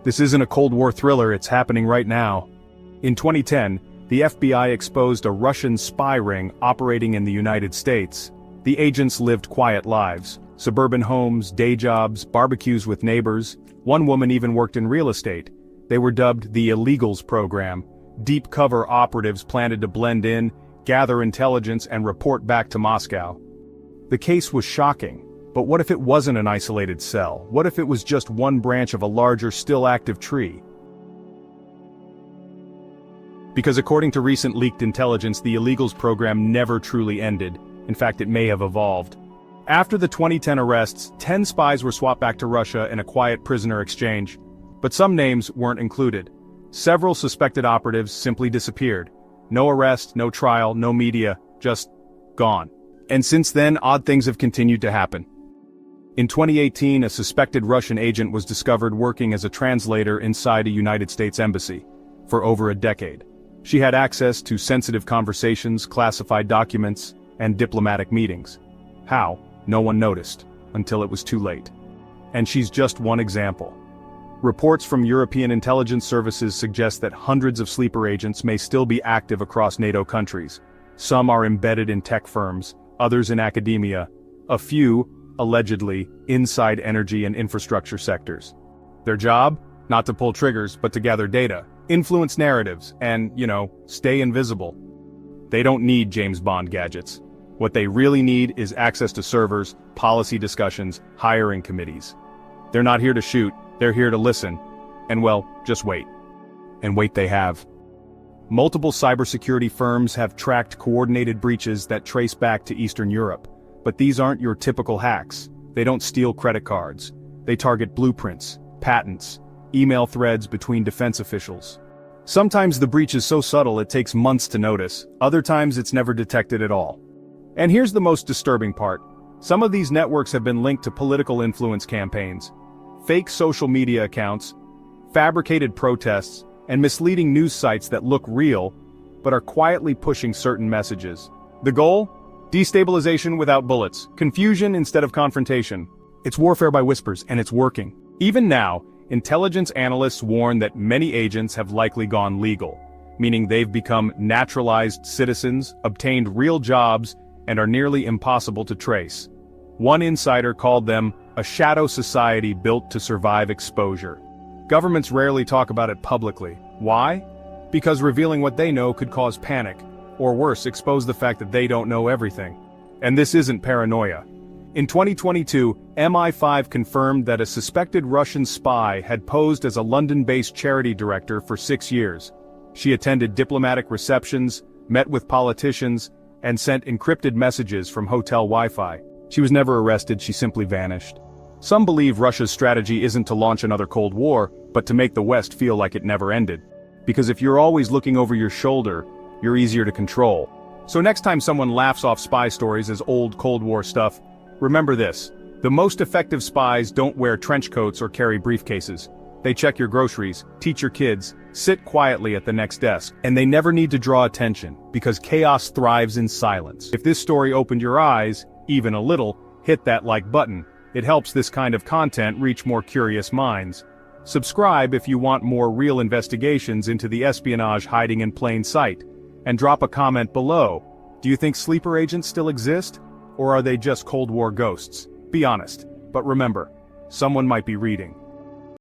This isn't a Cold War thriller, it's happening right now. In 2010, the FBI exposed a Russian spy ring operating in the United States. The agents lived quiet lives. Suburban homes, day jobs, barbecues with neighbors. One woman even worked in real estate. They were dubbed the Illegals Program. Deep cover operatives planted to blend in, gather intelligence, and report back to Moscow. The case was shocking. But what if it wasn't an isolated cell? What if it was just one branch of a larger, still active tree? Because according to recent leaked intelligence, the Illegals Program never truly ended. In fact, it may have evolved. After the 2010 arrests, 10 spies were swapped back to Russia in a quiet prisoner exchange. But some names weren't included. Several suspected operatives simply disappeared. No arrest, no trial, no media, just gone. And since then, odd things have continued to happen. In 2018, a suspected Russian agent was discovered working as a translator inside a United States embassy. For over a decade. She had access to sensitive conversations, classified documents, and diplomatic meetings. How? No one noticed, until it was too late. And she's just one example. Reports from European intelligence services suggest that hundreds of sleeper agents may still be active across NATO countries. Some are embedded in tech firms, others in academia, a few, allegedly, inside energy and infrastructure sectors. Their job? Not to pull triggers, but to gather data, influence narratives, and, stay invisible. They don't need James Bond gadgets. What they really need is access to servers, policy discussions, hiring committees. They're not here to shoot, they're here to listen. And well, just wait. And wait they have. Multiple cybersecurity firms have tracked coordinated breaches that trace back to Eastern Europe. But these aren't your typical hacks. They don't steal credit cards. They target blueprints, patents, email threads between defense officials. Sometimes the breach is so subtle it takes months to notice, other times it's never detected at all. And here's the most disturbing part. Some of these networks have been linked to political influence campaigns, fake social media accounts, fabricated protests, and misleading news sites that look real, but are quietly pushing certain messages. The goal? Destabilization without bullets, confusion instead of confrontation. It's warfare by whispers, and it's working. Even now, intelligence analysts warn that many agents have likely gone legal, meaning they've become naturalized citizens, obtained real jobs, and are nearly impossible to trace. One insider called them a shadow society built to survive exposure. Governments rarely talk about it publicly. Why? Because revealing what they know could cause panic, or worse, expose the fact that they don't know everything. And this isn't paranoia. In 2022, MI5 confirmed that a suspected Russian spy had posed as a London-based charity director for 6 years. She attended diplomatic receptions, met with politicians, and sent encrypted messages from hotel Wi-Fi. She was never arrested, she simply vanished. Some believe Russia's strategy isn't to launch another Cold War, but to make the West feel like it never ended. Because if you're always looking over your shoulder, you're easier to control. So next time someone laughs off spy stories as old Cold War stuff, remember this. The most effective spies don't wear trench coats or carry briefcases. They check your groceries, teach your kids, sit quietly at the next desk, and they never need to draw attention, because chaos thrives in silence. If this story opened your eyes, even a little, hit that like button. It helps this kind of content reach more curious minds. Subscribe if you want more real investigations into the espionage hiding in plain sight. And drop a comment below. Do you think sleeper agents still exist? Or are they just Cold War ghosts? Be honest. But remember, someone might be reading.